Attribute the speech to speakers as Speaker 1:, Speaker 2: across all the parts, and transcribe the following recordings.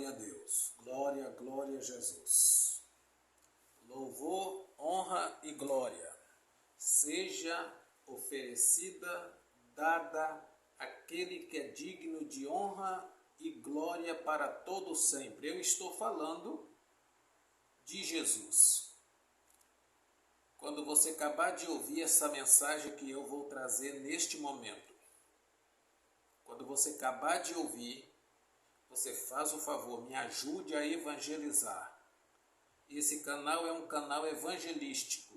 Speaker 1: Glória a Deus. Glória, glória a Jesus. Louvor, honra e glória seja oferecida, dada àquele que é digno de honra e glória para todo sempre. Eu estou falando de Jesus. Quando você acabar de ouvir essa mensagem que eu vou trazer neste momento, quando você acabar de ouvir, você faz o favor, me ajude a evangelizar. Esse canal é um canal evangelístico.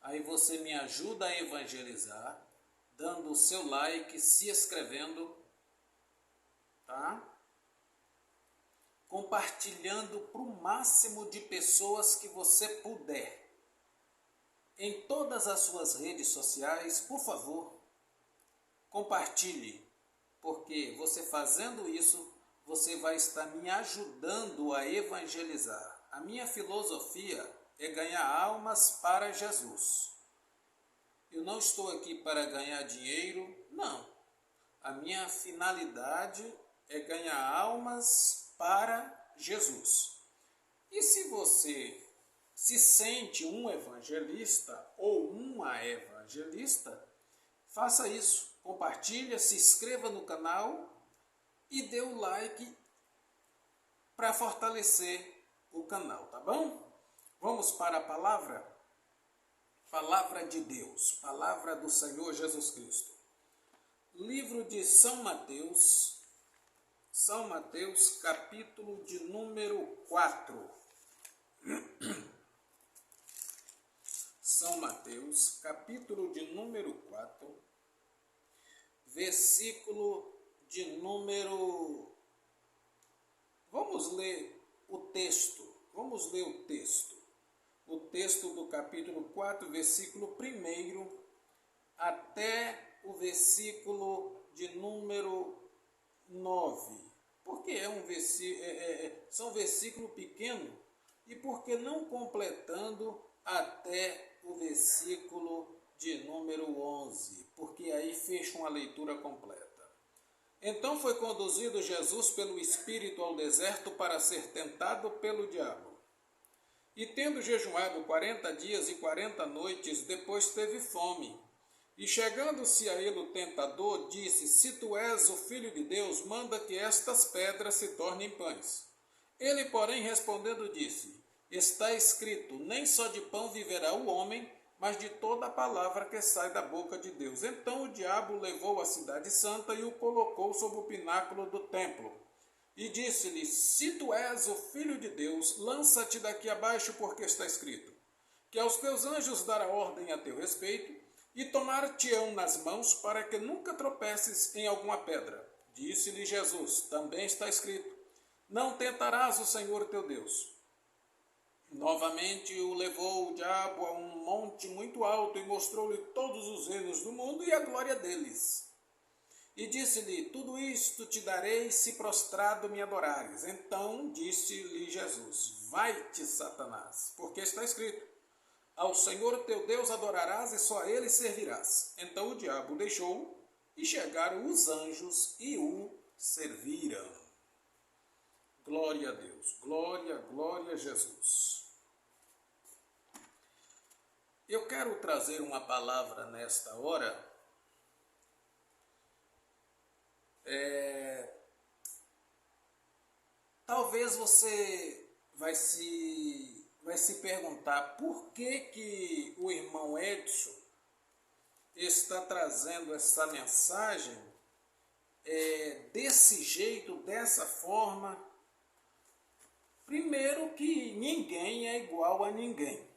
Speaker 1: Aí você me ajuda a evangelizar, dando o seu like, se inscrevendo, tá? Compartilhando para o máximo de pessoas que você puder. Em todas as suas redes sociais, por favor, compartilhe, porque você fazendo isso, você vai estar me ajudando a evangelizar. A minha filosofia é ganhar almas para Jesus. Eu não estou aqui para ganhar dinheiro, não. A minha finalidade é ganhar almas para Jesus. E se você se sente um evangelista ou uma evangelista, faça isso. Compartilhe, se inscreva no canal e dê o like para fortalecer o canal, tá bom? Vamos para a palavra? Palavra de Deus, palavra do Senhor Jesus Cristo. Livro de São Mateus, capítulo de número 4. São Mateus, capítulo de número 4, versículo de número... Vamos ler o texto. O texto do capítulo 4, versículo 1 até o versículo de número 9. Porque são versículos pequenos e porque não completando até o versículo de número 11, porque aí fecha uma leitura completa. Então foi conduzido Jesus pelo Espírito ao deserto para ser tentado pelo diabo. E tendo jejuado 40 dias e 40 noites, depois teve fome. E chegando-se a ele o tentador, disse: Se tu és o Filho de Deus, manda que estas pedras se tornem pães. Ele, porém, respondendo, disse: Está escrito, nem só de pão viverá o homem, mas de toda a palavra que sai da boca de Deus. Então o diabo levou à cidade santa e o colocou sobre o pináculo do templo. E disse-lhe: Se tu és o Filho de Deus, lança-te daqui abaixo, porque está escrito, que aos teus anjos dará ordem a teu respeito, e tomar-te-ão nas mãos, para que nunca tropeces em alguma pedra. Disse-lhe Jesus: Também está escrito, não tentarás o Senhor teu Deus. Novamente o levou o diabo a um monte muito alto e mostrou-lhe todos os reinos do mundo e a glória deles. E disse-lhe: Tudo isto te darei se prostrado me adorares. Então disse-lhe Jesus: Vai-te, Satanás, porque está escrito, ao Senhor teu Deus adorarás e só a ele servirás. Então o diabo deixou e chegaram os anjos e o serviram. Glória a Deus, glória, glória a Jesus. Eu quero trazer uma palavra nesta hora. Talvez você vai se perguntar por que o irmão Edson está trazendo essa mensagem desse jeito, dessa forma. Primeiro que ninguém é igual a ninguém.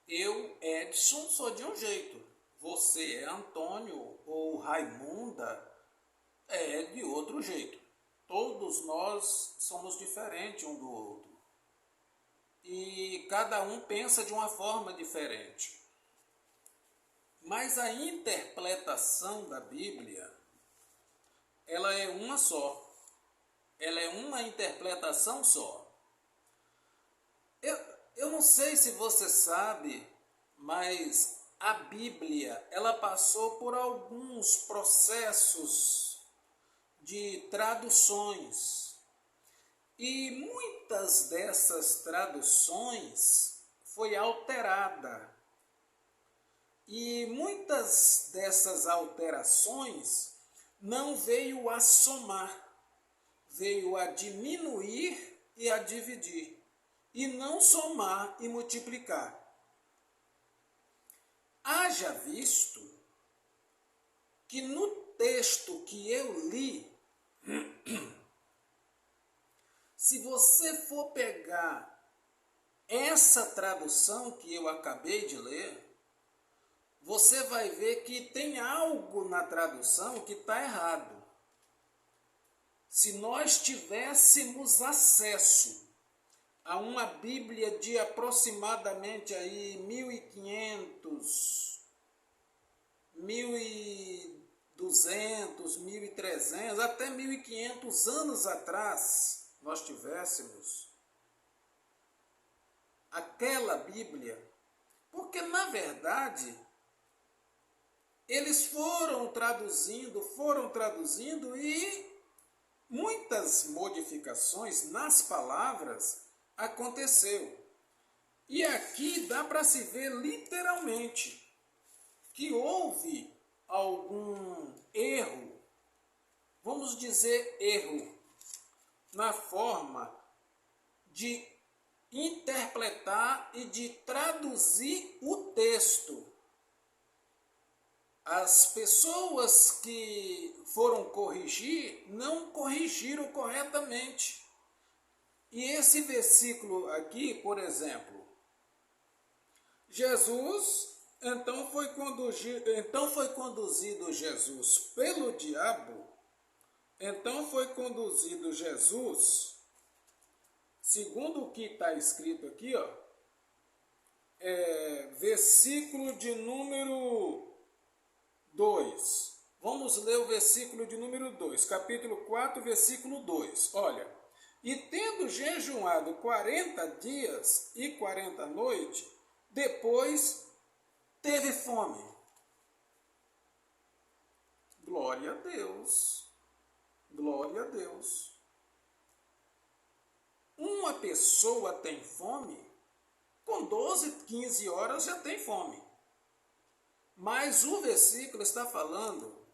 Speaker 1: Eu, Edson, sou de um jeito. Você é Antônio ou Raimunda é de outro jeito. Todos nós somos diferentes um do outro. E cada um pensa de uma forma diferente. Mas a interpretação da Bíblia, ela é uma só. Ela é uma interpretação só. Eu não sei se você sabe, mas a Bíblia, ela passou por alguns processos de traduções. E muitas dessas traduções foi alterada. E muitas dessas alterações não veio a somar, veio a diminuir e a dividir, e não somar e multiplicar. Haja visto que no texto que eu li, se você for pegar essa tradução que eu acabei de ler, você vai ver que tem algo na tradução que está errado. Se nós tivéssemos acesso a uma Bíblia de aproximadamente aí 1500, 1200, 1300, até 1500 anos atrás, nós tivéssemos aquela Bíblia, porque na verdade eles foram traduzindo e muitas modificações nas palavras aconteceu. E aqui dá para se ver literalmente que houve algum erro, vamos dizer erro, na forma de interpretar e de traduzir o texto. As pessoas que foram corrigir não corrigiram corretamente. E esse versículo aqui, por exemplo, então foi conduzido Jesus pelo diabo, segundo o que está escrito aqui, ó, versículo de número 2. Vamos ler o versículo de número 2, capítulo 4, versículo 2. Olha, e tendo jejuado 40 dias e 40 noites, depois teve fome. Glória a Deus. Glória a Deus. Uma pessoa tem fome, com 12, 15 horas já tem fome. Mas o versículo está falando,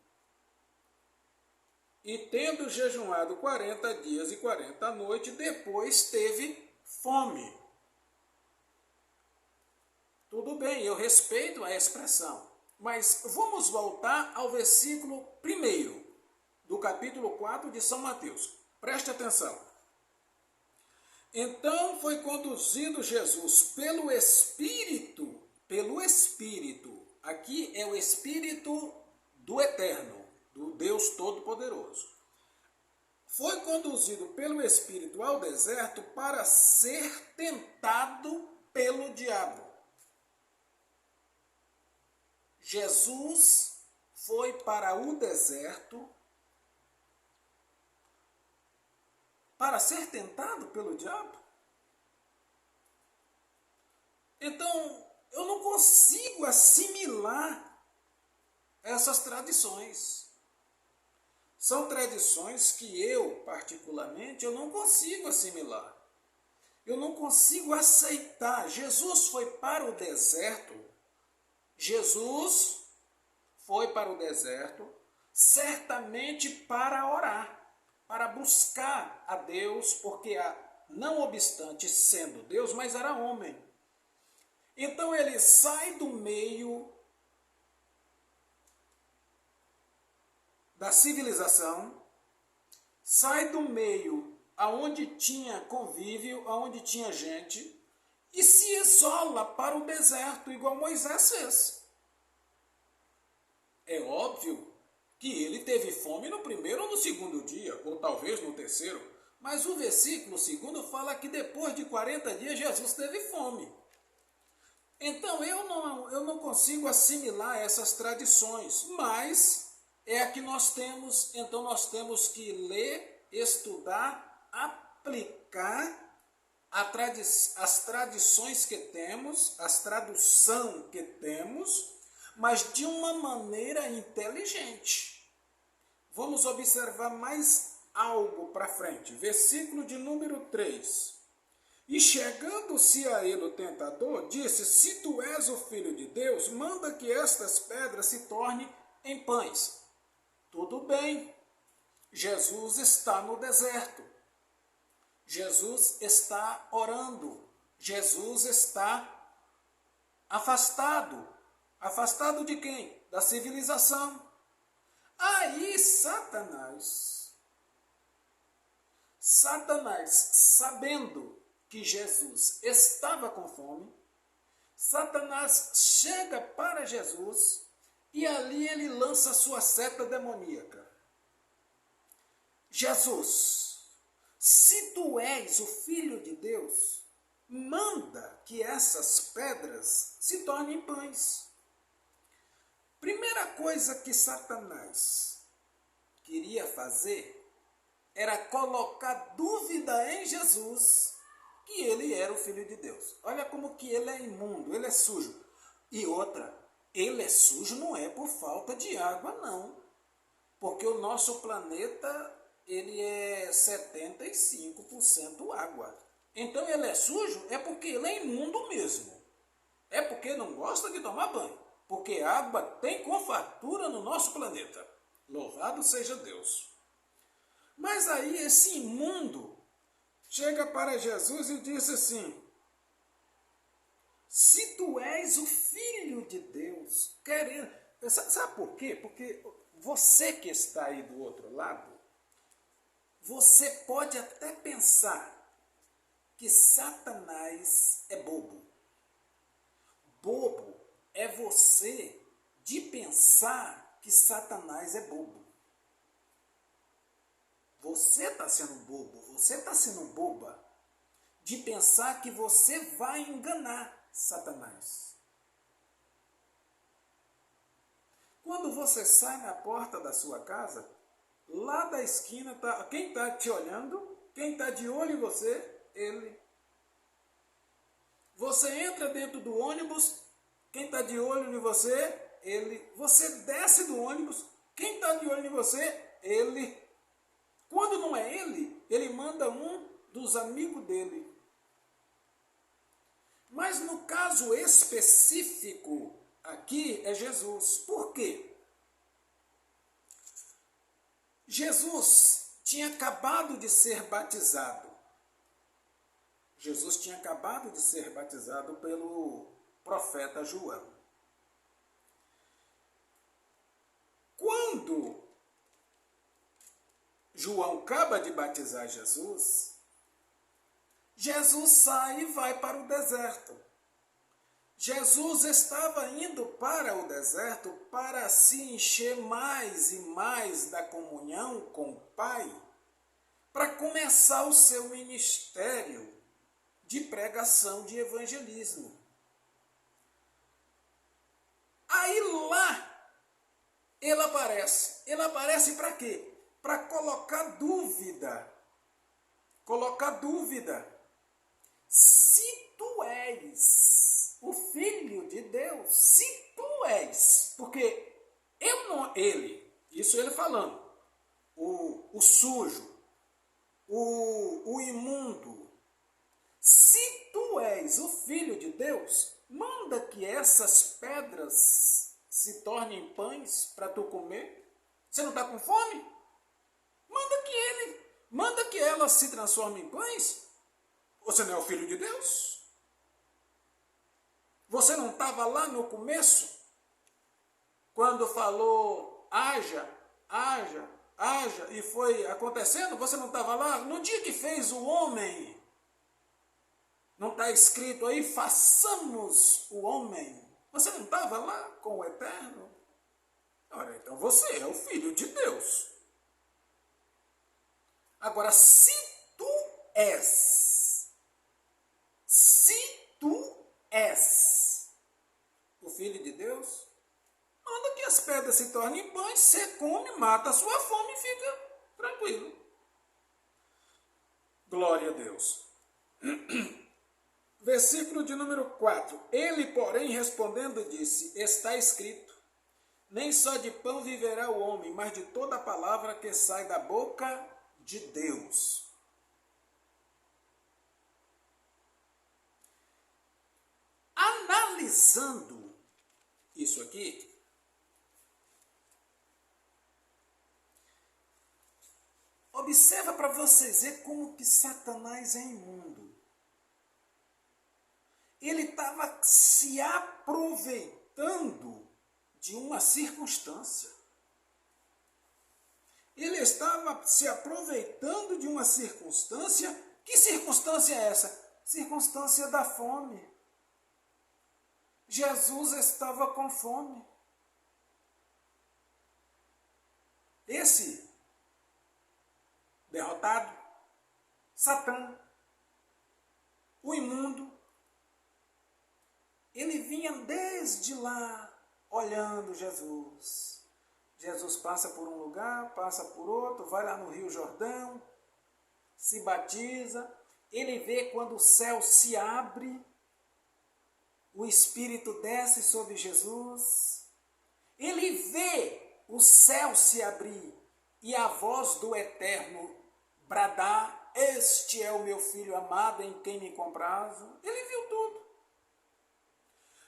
Speaker 1: e tendo jejuado 40 dias e 40 noites, depois teve fome. Tudo bem, eu respeito a expressão, mas vamos voltar ao versículo 1 do capítulo 4 de São Mateus. Preste atenção. Então foi conduzido Jesus pelo Espírito, aqui é o Espírito do Eterno, do Deus Todo-Poderoso. Foi conduzido pelo Espírito ao deserto para ser tentado pelo diabo. Jesus foi para o deserto para ser tentado pelo diabo? Então, eu não consigo assimilar essas tradições. São tradições que eu, particularmente, eu não consigo assimilar. Eu não consigo aceitar. Jesus foi para o deserto. Jesus foi para o deserto certamente para orar, para buscar a Deus, porque não obstante sendo Deus, mas era homem. Então ele sai do meio da civilização, sai do meio aonde tinha convívio, aonde tinha gente, e se isola para o deserto, igual Moisés fez. É óbvio que ele teve fome no primeiro ou no segundo dia, ou talvez no terceiro, mas o versículo 2 fala que depois de 40 dias Jesus teve fome. Então eu não consigo assimilar essas tradições, mas é a que nós temos, então nós temos que ler, estudar, aplicar as tradições que temos, as tradução que temos, mas de uma maneira inteligente. Vamos observar mais algo para frente. Versículo de número 3. E chegando-se a ele o tentador, disse: se tu és o filho de Deus, manda que estas pedras se tornem em pães. Tudo bem. Jesus está no deserto. Jesus está orando. Jesus está afastado. Afastado de quem? Da civilização. Aí Satanás, sabendo que Jesus estava com fome, Satanás chega para Jesus e ali ele lança sua seta demoníaca. Jesus, se tu és o Filho de Deus, manda que essas pedras se tornem pães. Primeira coisa que Satanás queria fazer era colocar dúvida em Jesus que ele era o Filho de Deus. Olha como que ele é imundo, ele é sujo. E outra, ele é sujo não é por falta de água, não. Porque o nosso planeta, ele é 75% água. Então ele é sujo é porque ele é imundo mesmo. É porque não gosta de tomar banho. Porque água tem com fartura no nosso planeta. Louvado seja Deus. Mas aí esse imundo chega para Jesus e diz assim: se tu és o Filho de Deus, querendo... Sabe por quê? Porque você que está aí do outro lado, você pode até pensar que Satanás é bobo. Bobo é você de pensar que Satanás é bobo. Você está sendo bobo, você está sendo boba de pensar que você vai enganar Satanás. Quando você sai na porta da sua casa, lá da esquina, quem está te olhando, quem está de olho em você, ele. Você entra dentro do ônibus, quem está de olho em você, ele. Você desce do ônibus, quem está de olho em você, ele. Quando não é ele, ele manda um dos amigos dele. Mas no caso específico, aqui é Jesus. Por quê? Jesus tinha acabado de ser batizado. Jesus tinha acabado de ser batizado pelo profeta João. Quando João acaba de batizar Jesus, Jesus sai e vai para o deserto. Jesus estava indo para o deserto para se encher mais e mais da comunhão com o Pai, para começar o seu ministério de pregação, de evangelismo. Aí lá, ele aparece. Ele aparece para quê? Para colocar dúvida. Colocar dúvida. Se tu és o Filho de Deus, se tu és, porque eu não, ele, isso ele falando, o sujo, o imundo, se tu és o Filho de Deus, manda que essas pedras se tornem pães para tu comer. Você não está com fome? Manda que elas se transformem em pães. Você não é o Filho de Deus? Você não estava lá no começo? Quando falou haja, haja, haja, e foi acontecendo? Você não estava lá? No dia que fez o homem, não está escrito aí, façamos o homem. Você não estava lá com o Eterno? Ora, então você é o Filho de Deus. Agora, se tu és o Filho de Deus, manda que as pedras se tornem pães, você come, mata a sua fome e fica tranquilo. Glória a Deus. Versículo de número 4. Ele, porém, respondendo, disse: está escrito, nem só de pão viverá o homem, mas de toda a palavra que sai da boca de Deus. Analisando isso aqui, observa para vocês verem como que Satanás é imundo. Ele estava se aproveitando de uma circunstância. Ele estava se aproveitando de uma circunstância. Que circunstância é essa? Circunstância da fome. Jesus estava com fome. Esse derrotado, Satã, o imundo, ele vinha desde lá olhando Jesus. Jesus passa por um lugar, passa por outro, vai lá no Rio Jordão, se batiza, ele vê quando o céu se abre, o Espírito desce sobre Jesus, ele vê o céu se abrir e a voz do Eterno bradar: este é o meu Filho amado em quem me comprazo. Ele viu tudo.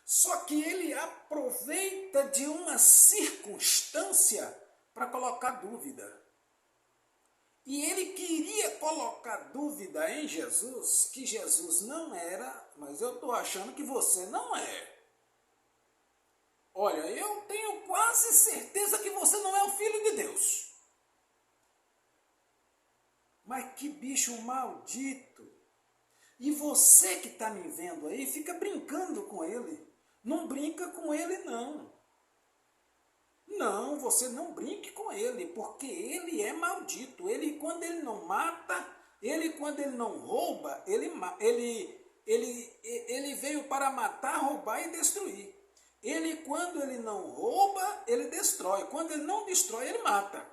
Speaker 1: Só que ele aproveita de uma circunstância para colocar dúvida. E ele queria colocar dúvida em Jesus, que Jesus não era, mas eu estou achando que você não é. Olha, eu tenho quase certeza que você não é o Filho de Deus. Mas que bicho maldito. E você que está me vendo aí, fica brincando com ele. Não brinca com ele, não. Não, você não brinque com ele, porque ele é maldito. Ele, quando ele não mata, ele, quando ele não rouba, ele veio para matar, roubar e destruir. Ele, quando ele não rouba, ele destrói. Quando ele não destrói, ele mata.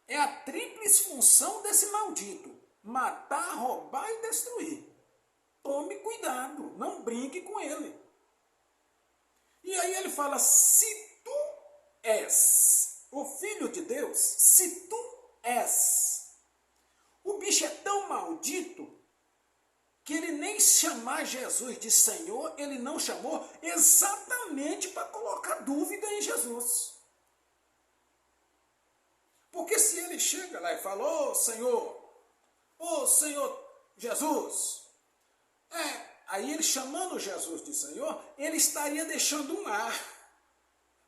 Speaker 1: É a tríplice função desse maldito: matar, roubar e destruir. Tome cuidado, não brinque com ele. E aí ele fala: se tu és o Filho de Deus, se tu és. O bicho é tão maldito que ele nem chamar Jesus de Senhor, ele não chamou exatamente para colocar dúvida em Jesus. Porque se ele chega lá e fala: ô Senhor Jesus, aí ele chamando Jesus de Senhor, ele estaria deixando um ar.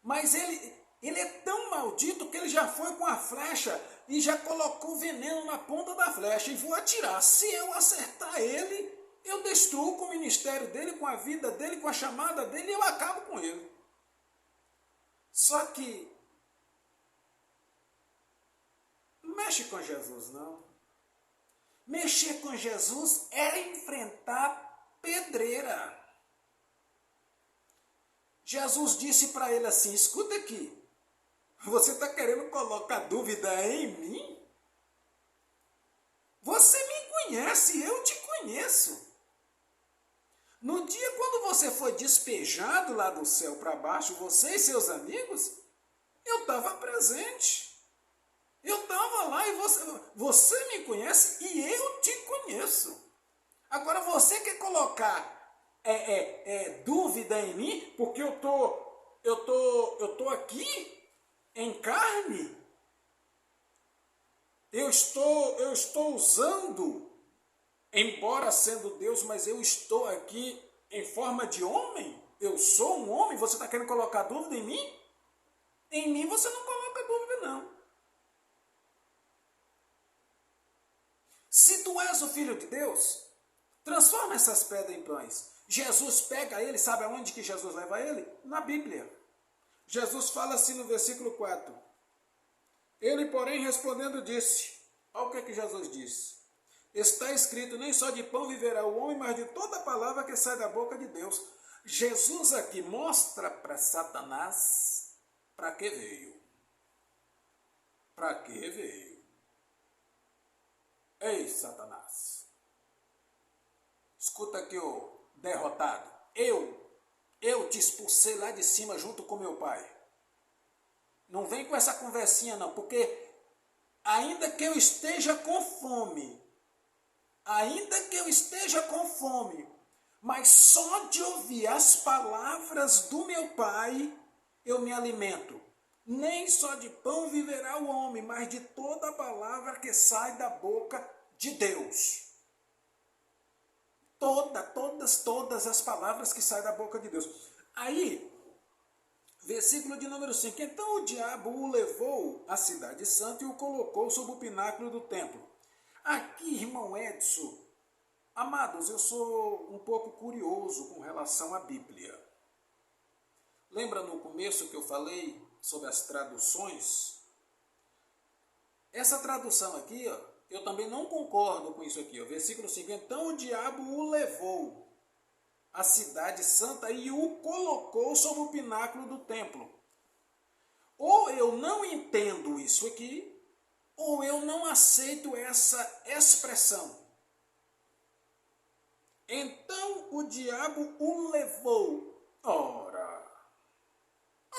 Speaker 1: Mas ele é tão maldito que ele já foi com a flecha e já colocou veneno na ponta da flecha e vou atirar. Se eu acertar ele, eu destruo com o ministério dele, com a vida dele, com a chamada dele, e eu acabo com ele. Só que não mexe com Jesus, não. Mexer com Jesus é enfrentar pedreira. Jesus disse para ele assim: escuta aqui, você está querendo colocar dúvida em mim? Você me conhece, eu te conheço. No dia quando você foi despejado lá do céu para baixo, você e seus amigos, eu estava presente. Eu estava lá e você me conhece e eu te conheço. Agora você quer colocar dúvida em mim porque eu tô aqui em carne? Eu estou usando, embora sendo Deus, mas eu estou aqui em forma de homem? Eu sou um homem? Você está querendo colocar dúvida em mim? Em mim você não coloca dúvida, não. Se tu és o Filho de Deus, transforma essas pedras em pães. Jesus pega ele, sabe aonde que Jesus leva ele? Na Bíblia. Jesus fala assim no versículo 4. Ele, porém, respondendo, disse: olha o que Jesus disse: está escrito, nem só de pão viverá o homem, mas de toda palavra que sai da boca de Deus. Jesus aqui mostra para Satanás para que veio. Para que veio? Ei, Satanás, escuta aqui, ô derrotado. Eu te expulsei lá de cima junto com meu pai. Não vem com essa conversinha não, porque ainda que eu esteja com fome, ainda que eu esteja com fome, mas só de ouvir as palavras do meu Pai eu me alimento. Nem só de pão viverá o homem, mas de toda a palavra que sai da boca de Deus. Todas as palavras que saem da boca de Deus. Aí, versículo de número 5. Então o diabo o levou à cidade santa e o colocou sob o pináculo do templo. Aqui, irmão Edson, amados, eu sou um pouco curioso com relação à Bíblia. Lembra no começo que eu falei sobre as traduções? Essa tradução aqui, ó, eu também não concordo com isso aqui. Ó, versículo 5. Então o diabo o levou à cidade santa e o colocou sobre o pináculo do templo. Ou eu não entendo isso aqui, ou eu não aceito essa expressão. Então o diabo o levou. Ora,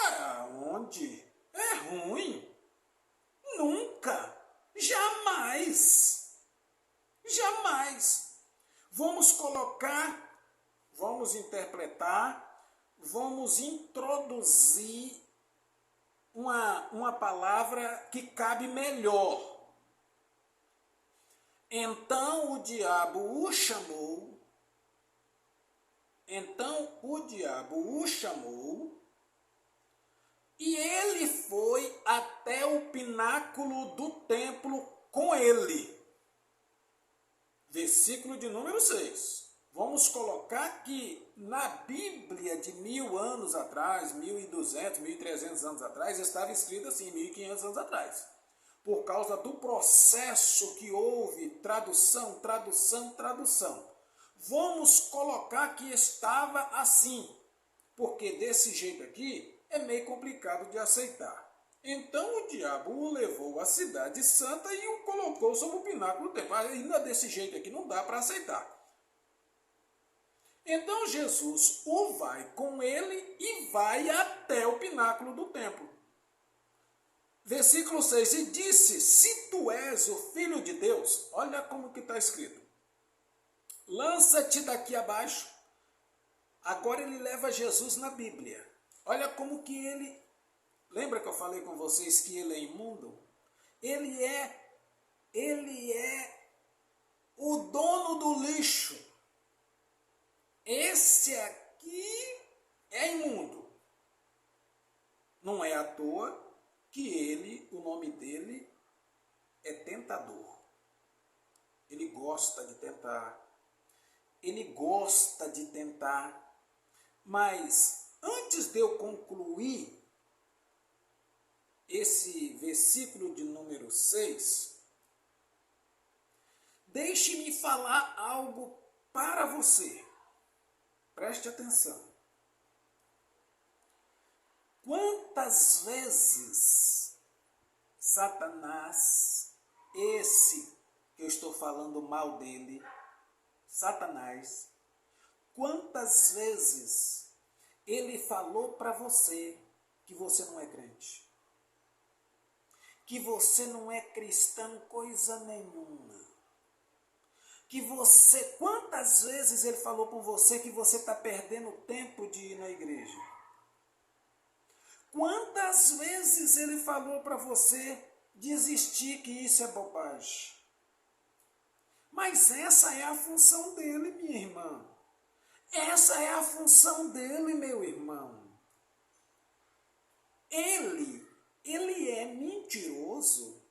Speaker 1: aonde? É ruim. Nunca. Jamais. Jamais. Vamos colocar, vamos interpretar, vamos introduzir uma palavra que cabe melhor. Então o diabo o chamou. E ele foi até o pináculo do templo com ele. Versículo de número 6. Vamos colocar que na Bíblia de 1000 anos atrás, 1200, 1300 anos atrás, estava escrito assim, 1500 anos atrás. Por causa do processo que houve, tradução. Vamos colocar que estava assim, porque desse jeito aqui é meio complicado de aceitar. Então o diabo o levou à cidade santa e o colocou sobre o pináculo do templo. Ainda desse jeito aqui não dá para aceitar. Então Jesus o vai com ele e vai até o pináculo do templo. Versículo 6. E disse, se tu és o Filho de Deus, olha como que está escrito. Lança-te daqui abaixo. Agora ele leva Jesus na Bíblia. Olha como que ele... Lembra que eu falei com vocês que ele é imundo? Ele é o dono do lixo. Esse aqui é imundo. Não é à toa que o nome dele é tentador. Ele gosta de tentar. Mas antes de eu concluir esse versículo de número 6, deixe-me falar algo para você. Preste atenção. Quantas vezes Satanás, esse que eu estou falando mal dele, Satanás, quantas vezes ele falou para você que você não é crente? Que você não é cristão coisa nenhuma. Quantas vezes ele falou com você que você está perdendo tempo de ir na igreja? Quantas vezes ele falou para você desistir, que isso é bobagem? Mas essa é a função dele, minha irmã. Essa é a função dele, meu irmão. Ele é mentiroso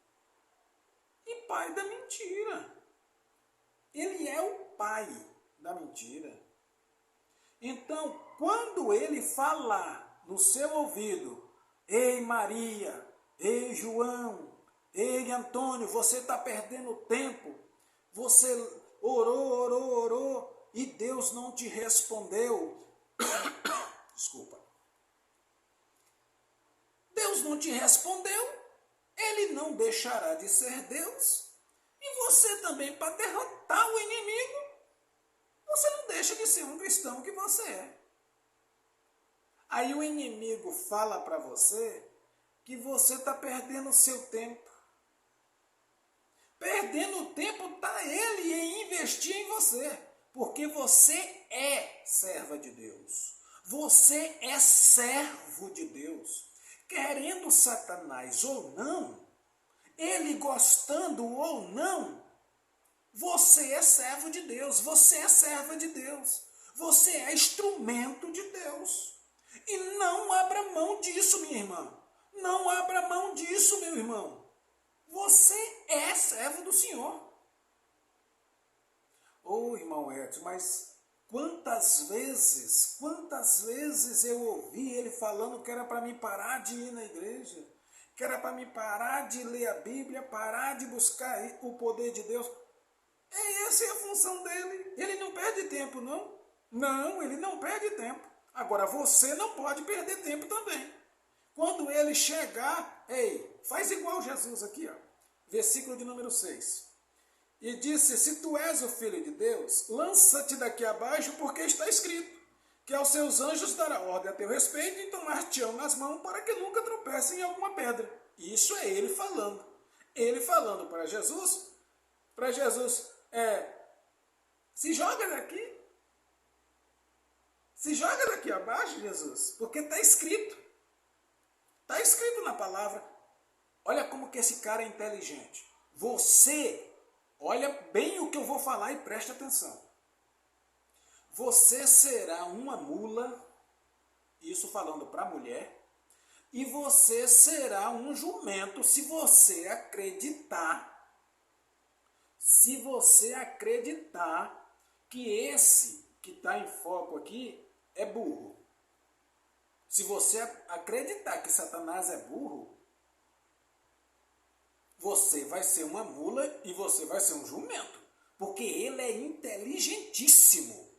Speaker 1: e pai da mentira. Ele é o pai da mentira. Então, quando ele falar no seu ouvido, ei Maria, ei João, ei Antônio, você está perdendo tempo, você orou e Deus não te respondeu. Desculpa. Deus não te respondeu, ele não deixará de ser Deus. E você também, para derrotar o inimigo, você não deixa de ser um cristão que você é. Aí o inimigo fala para você que você está perdendo o seu tempo. perdendo tempo está ele em investir em você. Porque você é serva de Deus. Você é servo de Deus. Querendo Satanás ou não, ele gostando ou não, você é servo de Deus. Você é serva de Deus. Você é instrumento de Deus. E não abra mão disso, minha irmã. Não abra mão disso, meu irmão. Você é servo do Senhor. Ô, irmão Edson, mas quantas vezes eu ouvi ele falando que era para mim parar de ir na igreja, que era para mim parar de ler a Bíblia, parar de buscar o poder de Deus. Essa é a função dele. Ele não perde tempo, não. Não, ele não perde tempo. Agora, você não pode perder tempo também. Quando ele chegar, faz igual Jesus aqui, ó, versículo de número 6. E disse, se tu és o Filho de Deus, lança-te daqui abaixo, porque está escrito, que aos seus anjos dará ordem a teu respeito e tomar-te-ão nas mãos para que nunca tropece em alguma pedra. Isso é ele falando. Ele falando para Jesus, se joga daqui. Se joga daqui abaixo, Jesus, porque está escrito. Está escrito na palavra. Olha como que esse cara é inteligente. Você, olha bem o que eu vou falar e preste atenção. Você será uma mula, isso falando para a mulher, e você será um jumento se você acreditar que esse que está em foco aqui é burro. Se você acreditar que Satanás é burro, você vai ser uma mula e você vai ser um jumento. Porque ele é inteligentíssimo.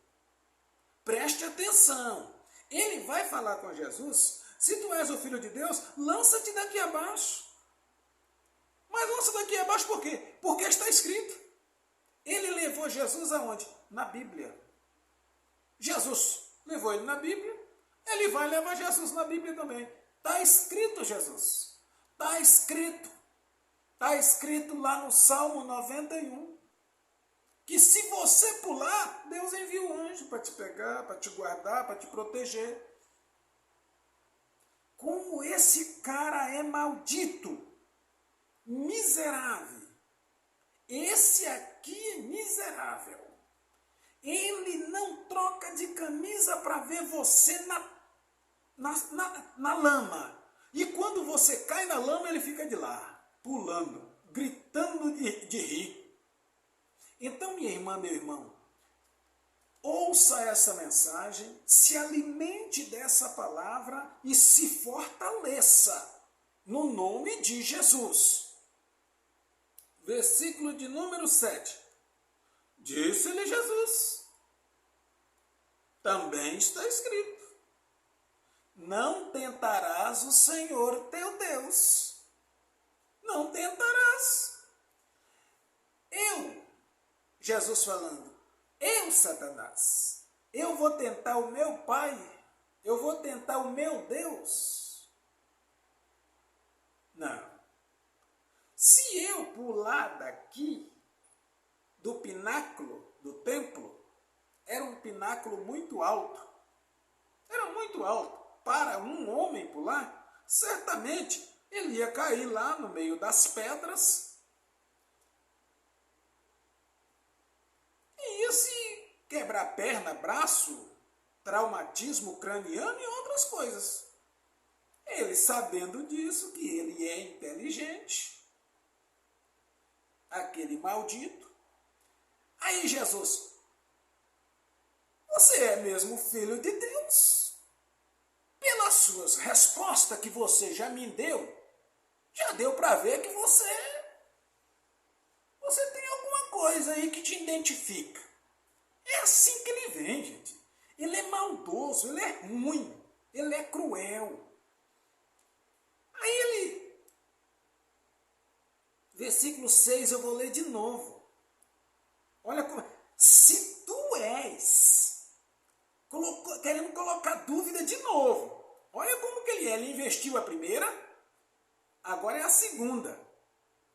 Speaker 1: Preste atenção. Ele vai falar com Jesus, se tu és o Filho de Deus, lança-te daqui abaixo. Mas lança daqui abaixo por quê? Porque está escrito. Ele levou Jesus aonde? Na Bíblia. Jesus levou ele na Bíblia, ele vai levar Jesus na Bíblia também. Está escrito, Jesus. Está escrito. Está escrito lá no Salmo 91. Que se você pular, Deus envia um anjo para te pegar, para te guardar, para te proteger. Como esse cara é maldito, miserável. Esse aqui é miserável. Ele não troca de camisa para ver você na lama. E quando você cai na lama, ele fica de lá, pulando, gritando de rir. Então, minha irmã, meu irmão, ouça essa mensagem, se alimente dessa palavra e se fortaleça no nome de Jesus. Versículo de número 7. Disse-lhe Jesus, também está escrito, não tentarás o Senhor teu Deus. Não tentarás. Jesus falando, Satanás, eu vou tentar o meu Pai, eu vou tentar o meu Deus. Não. Se eu pular daqui, do pináculo do templo, era um pináculo muito alto. Era muito alto. Para um homem pular, certamente ele ia cair lá no meio das pedras e ia se quebrar perna, braço, traumatismo craniano e outras coisas. Ele, sabendo disso, que ele é inteligente, aquele maldito. Aí Jesus, você é mesmo filho de Deus? Pelas suas respostas que você já me deu, já deu para ver que você tem alguma coisa aí que te identifica. É assim que ele vem, gente. Ele é maldoso, ele é ruim, ele é cruel. Aí ele, versículo 6, eu vou ler de novo. Olha como, se tu és, querendo colocar dúvida de novo. Olha como que ele é, ele investiu a primeira, agora é a segunda.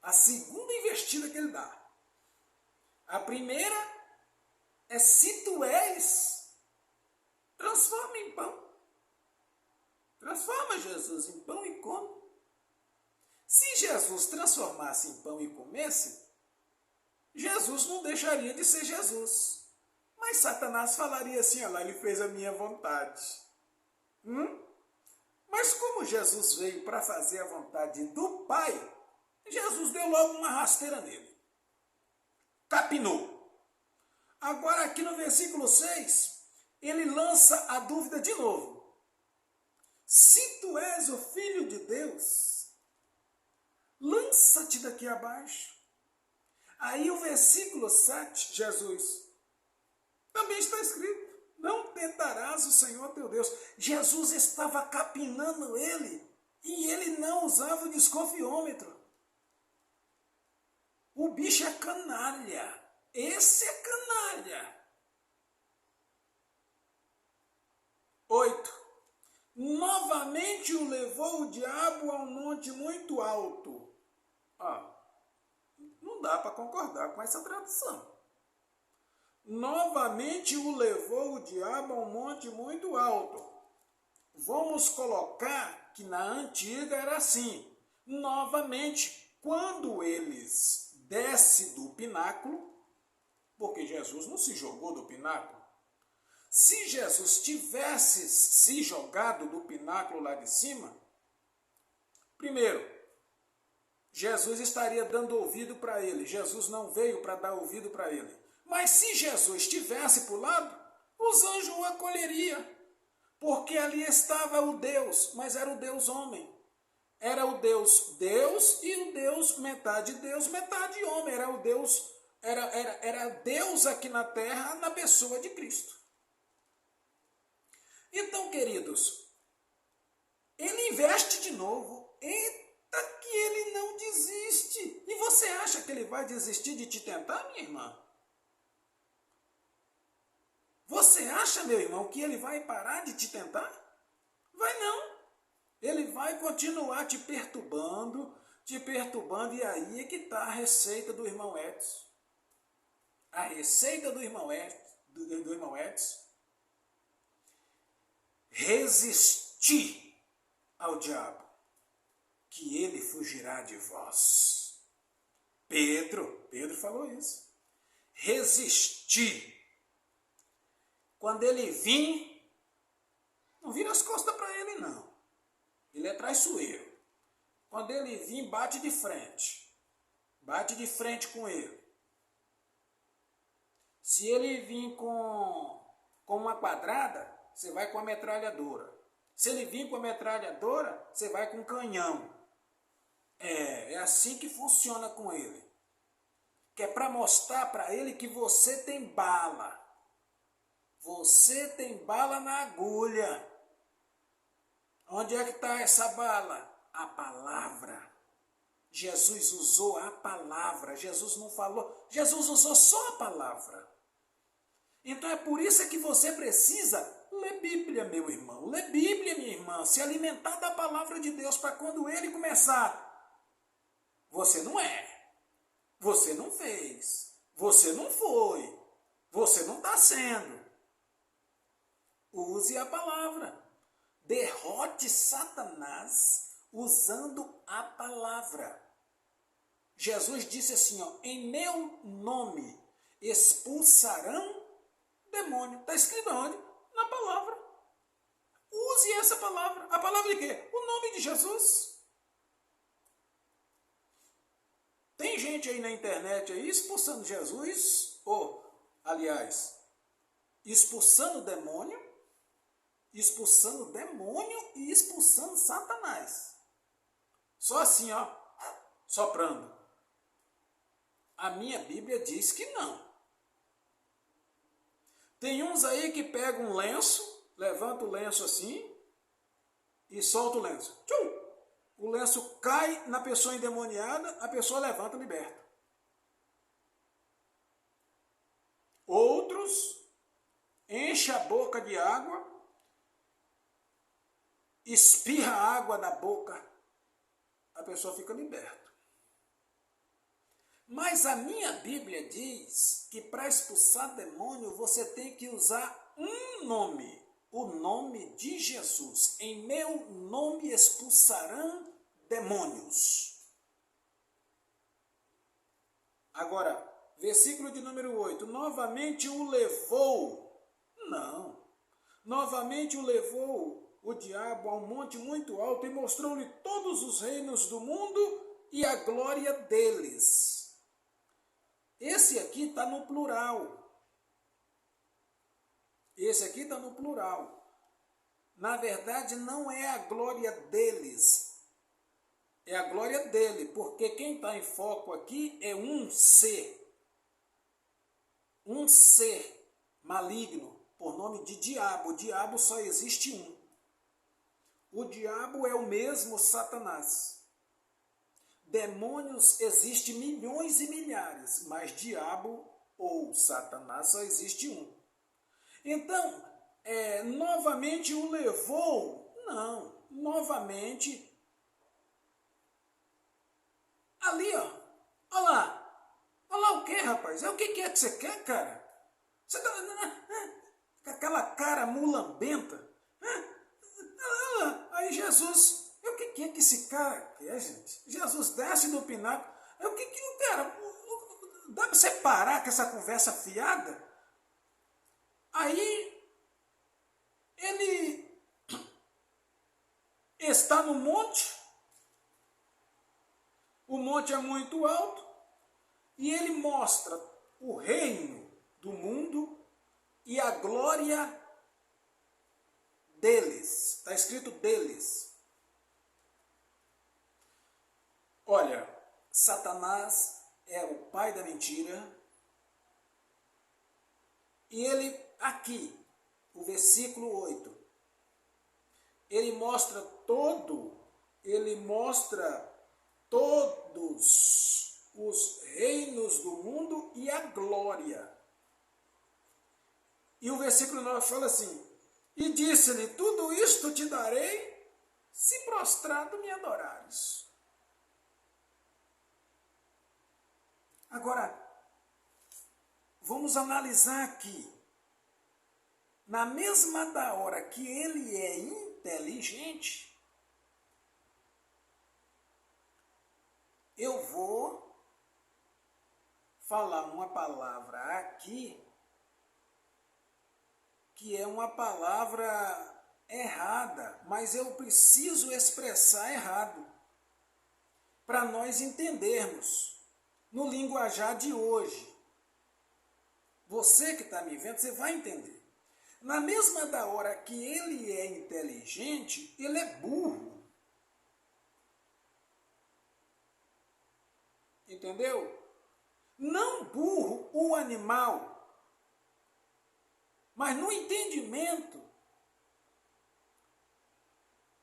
Speaker 1: A segunda investida que ele dá. A primeira é: se tu és, transforma em pão. Transforma Jesus em pão e come. Se Jesus transformasse em pão e comesse, Jesus não deixaria de ser Jesus. Mas Satanás falaria assim: olha lá, ele fez a minha vontade. Mas como Jesus veio para fazer a vontade do Pai, Jesus deu logo uma rasteira nele. Capinou. Agora aqui no versículo 6, ele lança a dúvida de novo. Se tu és o Filho de Deus, lança-te daqui abaixo. Aí o versículo 7, Jesus, também está escrito: não tentarás o Senhor teu Deus. Jesus estava capinando ele, e ele não usava o desconfiômetro. O bicho é canalha. Esse é canalha. 8. Novamente o levou o diabo a um monte muito alto. Não dá para concordar com essa tradução. Novamente o levou o diabo a um monte muito alto. Vamos colocar que na antiga era assim. Novamente, quando eles descem do pináculo, porque Jesus não se jogou do pináculo. Se Jesus tivesse se jogado do pináculo lá de cima, primeiro, Jesus estaria dando ouvido para ele. Jesus não veio para dar ouvido para ele. Mas se Jesus tivesse pulado, os anjos o acolheriam. Porque ali estava o Deus, mas era o Deus homem. Era o Deus e o Deus metade homem. Era o Deus, era Deus aqui na terra na pessoa de Cristo. Então, queridos, ele investe de novo. Eita, que ele não desiste. E você acha que ele vai desistir de te tentar, minha irmã? Você acha, meu irmão, que ele vai parar de te tentar? Vai não. Ele vai continuar te perturbando, e aí é que está a receita do irmão Edson. A receita do irmão Edson, resistir ao diabo, que ele fugirá de vós. Pedro falou isso. Resistir. Quando ele vir, não vira as costas para ele, não. Ele é traiçoeiro. Quando ele vir, bate de frente. Bate de frente com ele. Se ele vir com uma quadrada, você vai com a metralhadora. Se ele vir com a metralhadora, você vai com canhão. É assim que funciona com ele. Que é para mostrar para ele que você tem bala. Você tem bala na agulha. Onde é que está essa bala? A palavra. Jesus usou a palavra. Jesus não falou. Jesus usou só a palavra. Então é por isso que você precisa ler Bíblia, meu irmão. Ler Bíblia, minha irmã. Se alimentar da palavra de Deus para quando ele começar. Você não é. Você não fez. Você não foi. Você não está sendo. Use a palavra. Derrote Satanás usando a palavra. Jesus disse assim, em meu nome expulsarão demônio. Está escrito onde? Na palavra. Use essa palavra. A palavra de quê? O nome de Jesus. Tem gente aí na internet aí expulsando Jesus, aliás, expulsando demônio e expulsando Satanás. Só assim, soprando. A minha Bíblia diz que não. Tem uns aí que pegam um lenço, levanta o lenço assim e solta o lenço. Tchum! O lenço cai na pessoa endemoniada, a pessoa levanta e liberta. Outros enchem a boca de água, espirra água da boca, a pessoa fica liberta. Mas a minha Bíblia diz que para expulsar demônio você tem que usar um nome, o nome de Jesus. Em meu nome expulsarão demônios. Agora, versículo de número 8, novamente o levou. Não, novamente o levou o diabo a um monte muito alto e mostrou-lhe todos os reinos do mundo e a glória deles. Esse aqui está no plural. Esse aqui está no plural. Na verdade, não é a glória deles. É a glória dele, porque quem está em foco aqui é um ser. Um ser maligno, por nome de diabo. O diabo só existe um. O diabo é o mesmo Satanás. Demônios existem milhões e milhares, mas diabo ou Satanás só existe um. Então, novamente o levou? Não, novamente. Ali, ó. Olha lá o que, rapaz? O que é que você quer, cara? Você tá com aquela cara mulambenta. Aí Jesus... O que é que esse cara quer, gente? Jesus desce do pináculo. O que o cara... Dá para você parar com essa conversa fiada? Aí, ele está no monte. O monte é muito alto. E ele mostra o reino do mundo e a glória deles. Está escrito deles. Olha, Satanás é o pai da mentira. E ele, aqui, o versículo 8, ele mostra todos os reinos do mundo e a glória. E o versículo 9 fala assim, e disse-lhe, tudo isto te darei, se prostrado me adorares. Agora, vamos analisar aqui. Na mesma da hora que ele é inteligente, eu vou falar uma palavra aqui que é uma palavra errada, mas eu preciso expressar errado para nós entendermos no linguajar de hoje. Você que está me vendo, você vai entender. Na mesma da hora que ele é inteligente, ele é burro. Entendeu? Não burro o animal, mas no entendimento,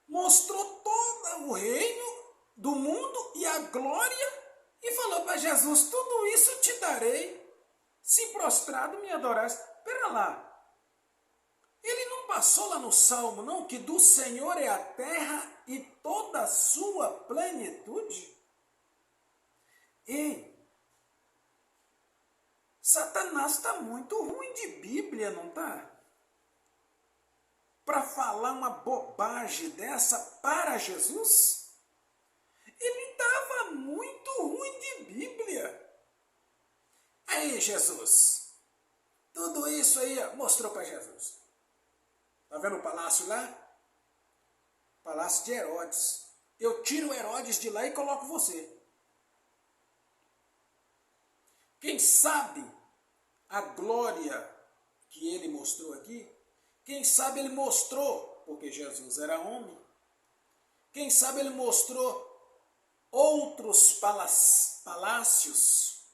Speaker 1: mostrou todo o reino do mundo e a glória e falou para Jesus, tudo isso te darei, se prostrado me adorares. Espera lá, ele não passou lá no Salmo, não, que do Senhor é a terra e toda a sua plenitude? Ei, Satanás está muito ruim de Bíblia, não está? Para falar uma bobagem dessa para Jesus? Ele estava muito ruim de Bíblia. Aí, Jesus, tudo isso aí mostrou para Jesus. Está vendo o palácio lá? Palácio de Herodes. Eu tiro Herodes de lá e coloco você. Quem sabe a glória que ele mostrou aqui, quem sabe ele mostrou, porque Jesus era homem, quem sabe ele mostrou outros palácios,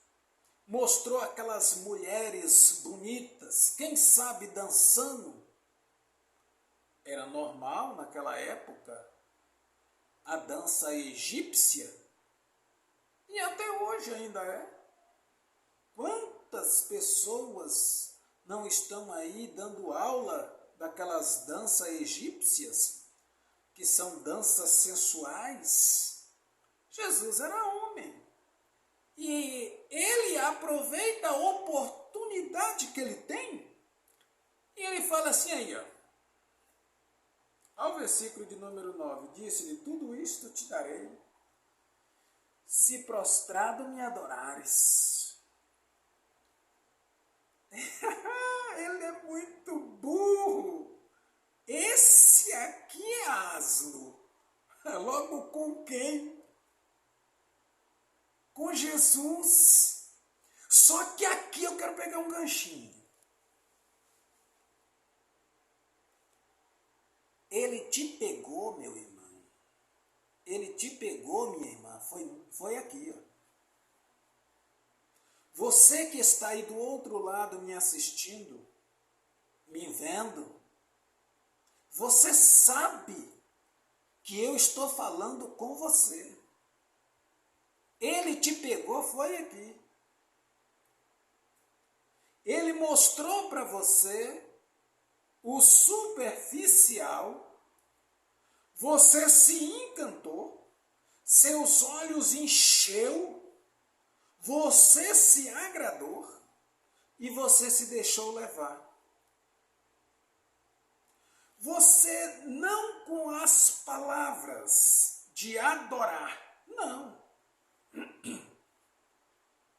Speaker 1: mostrou aquelas mulheres bonitas, quem sabe dançando. Era normal naquela época a dança egípcia, e até hoje ainda é. Quantas pessoas não estão aí dando aula daquelas danças egípcias, que são danças sensuais? Jesus era homem. E ele aproveita a oportunidade que ele tem e ele fala assim aí, ó. Ao versículo de número 9, disse-lhe, tudo isto te darei, se prostrado me adorares. Ele é muito burro. Esse aqui é asno. Logo com quem? Com Jesus. Só que aqui eu quero pegar um ganchinho. Ele te pegou, meu irmão. Ele te pegou, minha irmã. Foi aqui, ó. Você que está aí do outro lado me assistindo, me vendo, você sabe que eu estou falando com você. Ele te pegou, foi aqui. Ele mostrou para você o superficial, você se encantou, seus olhos encheu, você se agradou e você se deixou levar. Você não com as palavras de adorar, não.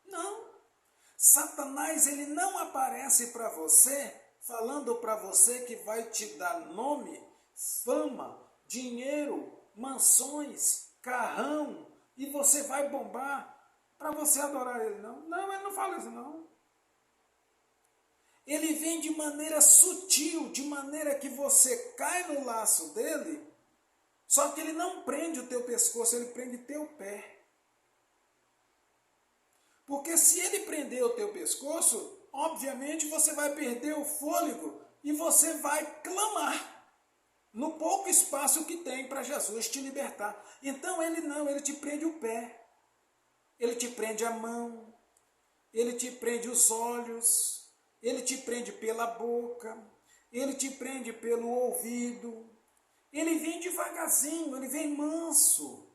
Speaker 1: Não. Satanás, ele não aparece para você falando para você que vai te dar nome, fama, dinheiro, mansões, carrão, e você vai bombar para você adorar ele, não. Não, ele não fala isso, não. Ele vem de maneira sutil, de maneira que você cai no laço dele, só que ele não prende o teu pescoço, ele prende teu pé. Porque se ele prender o teu pescoço, obviamente você vai perder o fôlego e você vai clamar no pouco espaço que tem para Jesus te libertar. Então ele não, ele te prende o pé, ele te prende a mão, ele te prende os olhos, ele te prende pela boca, ele te prende pelo ouvido. Ele vem devagarzinho, ele vem manso.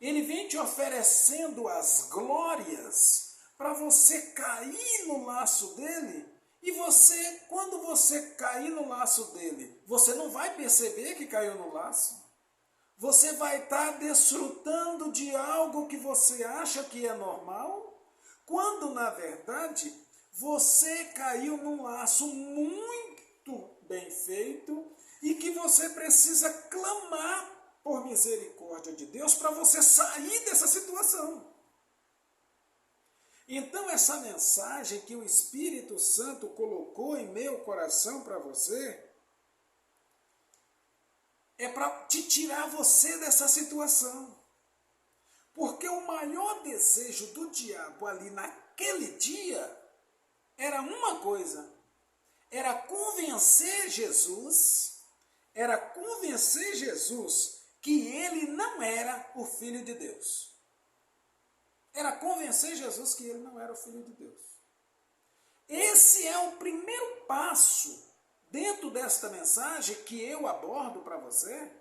Speaker 1: Ele vem te oferecendo as glórias para você cair no laço dele. E você, quando você cair no laço dele, você não vai perceber que caiu no laço. Você vai estar desfrutando de algo que você acha que é normal, quando na verdade você caiu num laço muito bem feito e que você precisa clamar por misericórdia de Deus para você sair dessa situação. Então essa mensagem que o Espírito Santo colocou em meu coração para você é para te tirar você dessa situação. Porque o maior desejo do diabo ali naquele dia era uma coisa, era convencer Jesus que ele não era o Filho de Deus. Era convencer Jesus que ele não era o Filho de Deus. Esse é o primeiro passo dentro desta mensagem que eu abordo para você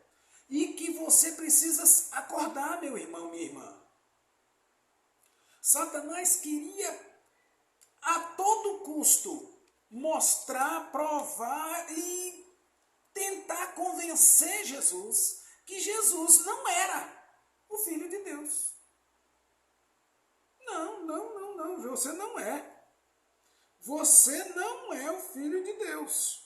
Speaker 1: e que você precisa acordar, meu irmão, minha irmã. Satanás queria a todo custo mostrar, provar e tentar convencer Jesus que Jesus não era o Filho de Deus. Não, você não é. Você não é o Filho de Deus.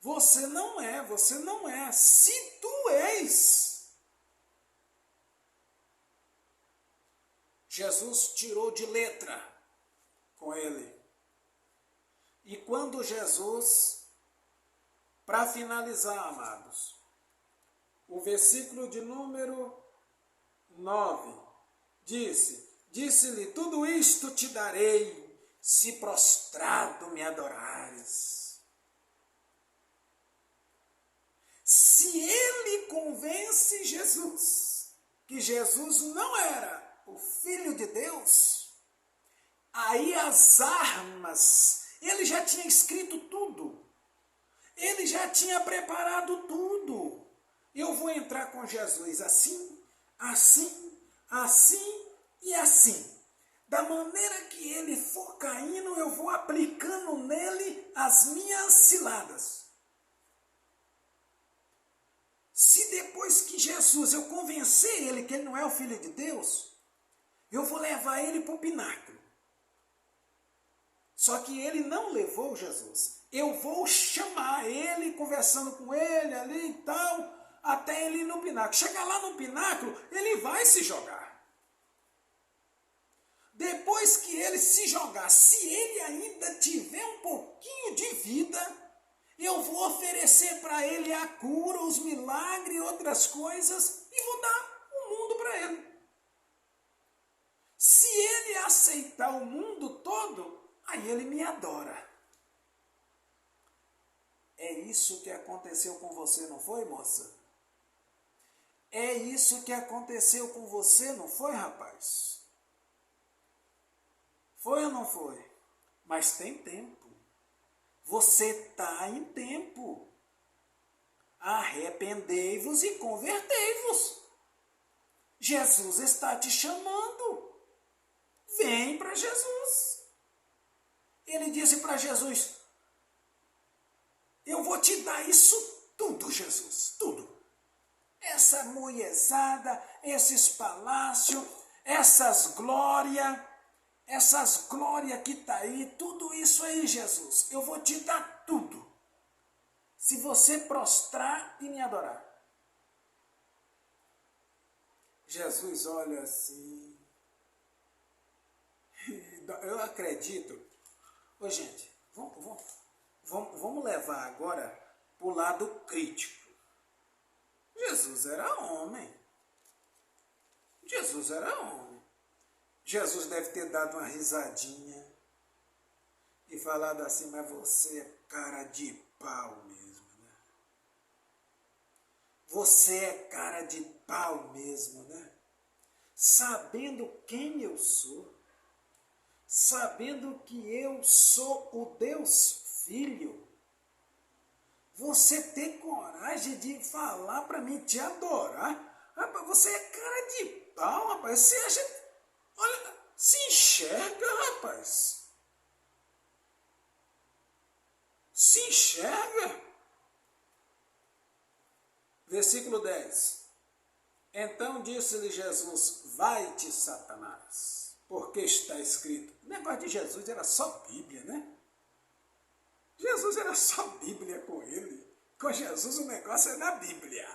Speaker 1: Você não é. Se tu és. Jesus tirou de letra com ele. E quando Jesus, para finalizar, amados, o versículo de número 9, disse-lhe, tudo isto te darei, se prostrado me adorares. Se ele convence Jesus, que Jesus não era o Filho de Deus, aí as armas, ele já tinha escrito tudo, ele já tinha preparado tudo. Eu vou entrar com Jesus assim, assim, assim e assim. Da maneira que ele for caindo, eu vou aplicando nele as minhas ciladas. Se depois que Jesus, eu convencer ele que ele não é o Filho de Deus, eu vou levar ele para o pináculo. Só que ele não levou Jesus. Eu vou chamar ele, conversando com ele ali e tal, até ele ir no pináculo. Chegar lá no pináculo, ele vai se jogar. Depois que ele se jogar, se ele ainda tiver um pouquinho de vida, eu vou oferecer para ele a cura, os milagres e outras coisas e vou dar o mundo para ele. Se ele aceitar o mundo todo, aí ele me adora. É isso que aconteceu com você, não foi, moça? É isso que aconteceu com você, não foi, rapaz? Foi ou não foi? Mas tem tempo. Você está em tempo. Arrependei-vos e convertei-vos. Jesus está te chamando. Vem para Jesus. Ele disse para Jesus: eu vou te dar isso tudo, Jesus, tudo. Essa mulherzada, esses palácios, essas glórias que está aí, tudo isso aí, Jesus, eu vou te dar tudo. Se você prostrar e me adorar. Jesus olha assim. Eu acredito. Ô, gente, vamos levar agora para o lado crítico. Jesus era homem. Jesus era homem. Jesus deve ter dado uma risadinha e falado assim: mas você é cara de pau mesmo, né? Você é cara de pau mesmo, né? Sabendo quem eu sou, sabendo que eu sou o Deus Filho, você ter coragem de falar para mim, te adorar? Rapaz, você é cara de pau, rapaz. Você acha... Olha, se enxerga, rapaz. Se enxerga. Versículo 10. Então disse-lhe Jesus: vai-te, Satanás, porque está escrito. O negócio de Jesus era só Bíblia, né? Jesus era só Bíblia com ele. Com Jesus o negócio é na Bíblia.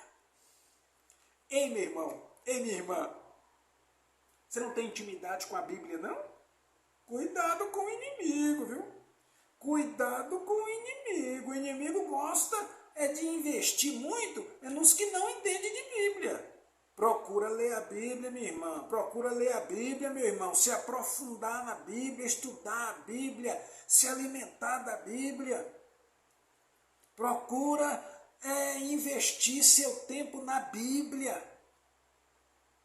Speaker 1: Ei, meu irmão, ei, minha irmã, você não tem intimidade com a Bíblia, não? Cuidado com o inimigo, viu? Cuidado com o inimigo. O inimigo gosta de investir muito nos que não entendem de Bíblia. Procura ler a Bíblia, minha irmã. Procura ler a Bíblia, meu irmão. Se aprofundar na Bíblia, estudar a Bíblia, se alimentar da Bíblia. Procura investir seu tempo na Bíblia.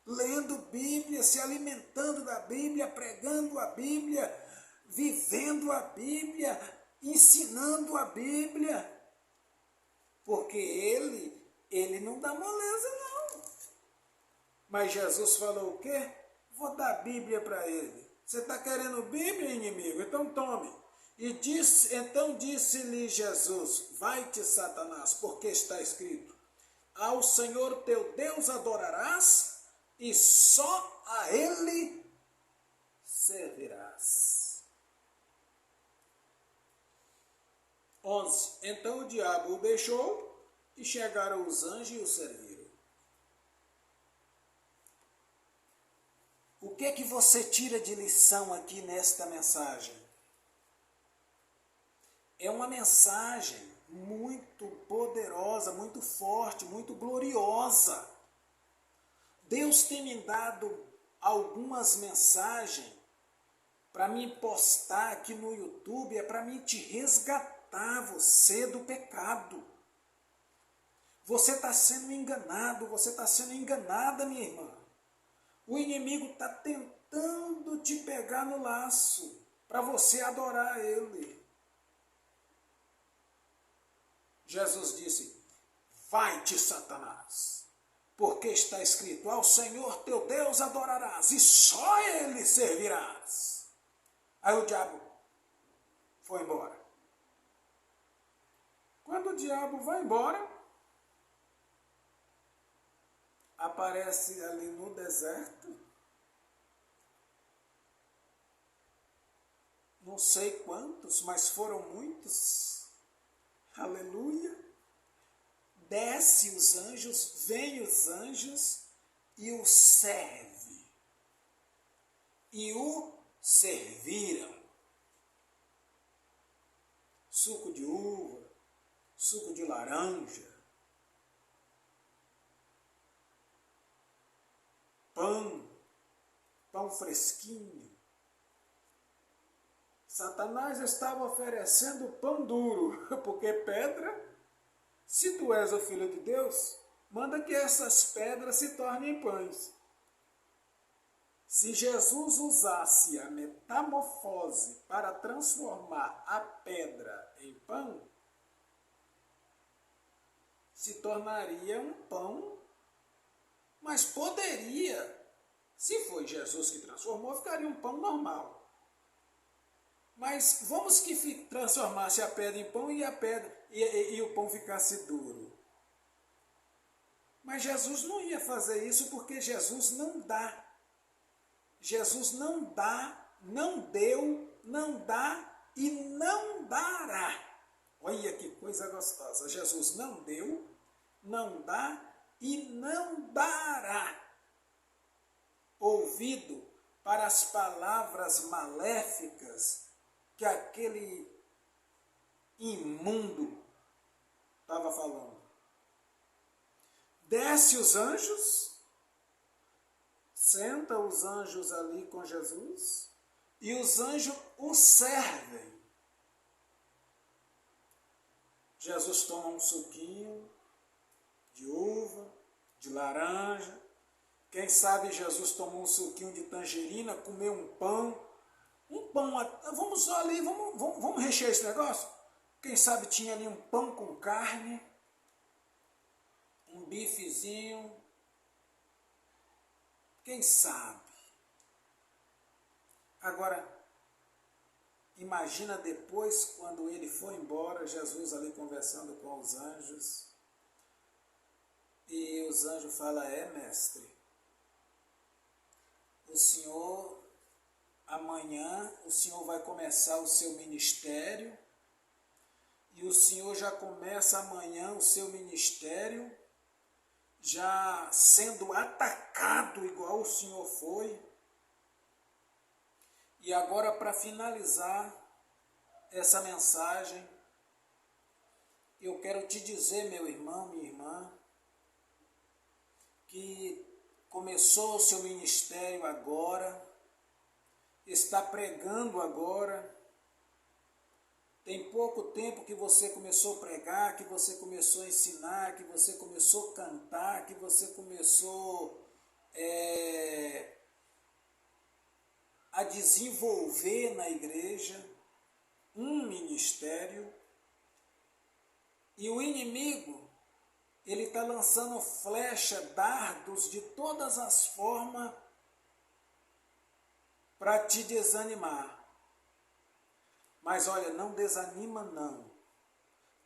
Speaker 1: Lendo Bíblia, se alimentando da Bíblia, pregando a Bíblia, vivendo a Bíblia, ensinando a Bíblia. Porque ele não dá moleza, não. Mas Jesus falou o quê? Vou dar Bíblia para ele. Você está querendo Bíblia, inimigo? Então tome. Então disse-lhe Jesus: vai-te, Satanás, porque está escrito: ao Senhor teu Deus adorarás e só a ele servirás. 11. Então o diabo o deixou e chegaram os anjos e o serviram. O que é que você tira de lição aqui nesta mensagem? É uma mensagem muito poderosa, muito forte, muito gloriosa. Deus tem me dado algumas mensagens para mim postar aqui no YouTube, é para mim te resgatar você do pecado. Você está sendo enganado, você está sendo enganada, minha irmã. O inimigo está tentando te pegar no laço para você adorar ele. Jesus disse: vai-te, Satanás. porque está escrito: ao Senhor teu Deus adorarás e só Ele servirás. Aí o diabo foi embora. Quando o diabo vai embora, aparece ali no deserto, não sei quantos, mas foram muitos, aleluia. Desce os anjos, vem os anjos e o serve. E o serviram. Suco de uva, suco de laranja, pão fresquinho. Satanás estava oferecendo pão duro, porque pedra, se tu és o Filho de Deus, manda que essas pedras se tornem pães. Se Jesus usasse a metamorfose para transformar a pedra em pão, se tornaria um pão, mas poderia, se foi Jesus que transformou, ficaria um pão normal. Mas vamos que transformasse a pedra em pão e o pão ficasse duro. Mas Jesus não ia fazer isso, porque Jesus não dá. Jesus não dá, não deu, não dá e não dará. Olha que coisa gostosa. Jesus não deu, não dá e não dará ouvido para as palavras maléficas que aquele imundo estava falando. Desce os anjos, senta os anjos ali com Jesus, e os anjos o servem. Jesus toma um suquinho de uva, de laranja. Quem sabe Jesus tomou um suquinho de tangerina, comeu um pão, vamos ali, vamos rechear esse negócio? Quem sabe tinha ali um pão com carne, um bifezinho, quem sabe? Agora, imagina depois, quando ele foi embora, Jesus ali conversando com os anjos, e os anjos falam: mestre, o senhor, amanhã, o senhor vai começar o seu ministério, e o senhor já começa amanhã o seu ministério, já sendo atacado igual o senhor foi. E agora, para finalizar essa mensagem, eu quero te dizer, meu irmão, minha irmã, que começou o seu ministério agora, está pregando agora, tem pouco tempo que você começou a pregar, que você começou a ensinar, que você começou a cantar, que você começou a desenvolver na igreja um ministério, e o inimigo, ele está lançando flecha, dardos de todas as formas para te desanimar. Mas olha, não desanima não.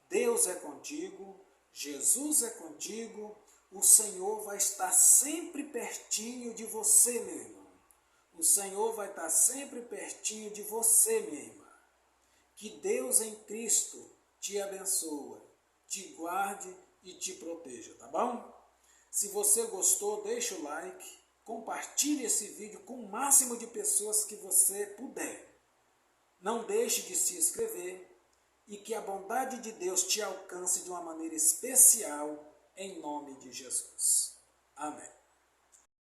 Speaker 1: Deus é contigo, Jesus é contigo, o Senhor vai estar sempre pertinho de você, meu irmão. O Senhor vai estar sempre pertinho de você, minha irmã. Que Deus em Cristo te abençoe, te guarde e te proteja, tá bom? Se você gostou, deixa o like, compartilhe esse vídeo com o máximo de pessoas que você puder. Não deixe de se inscrever e que a bondade de Deus te alcance de uma maneira especial, em nome de Jesus. Amém.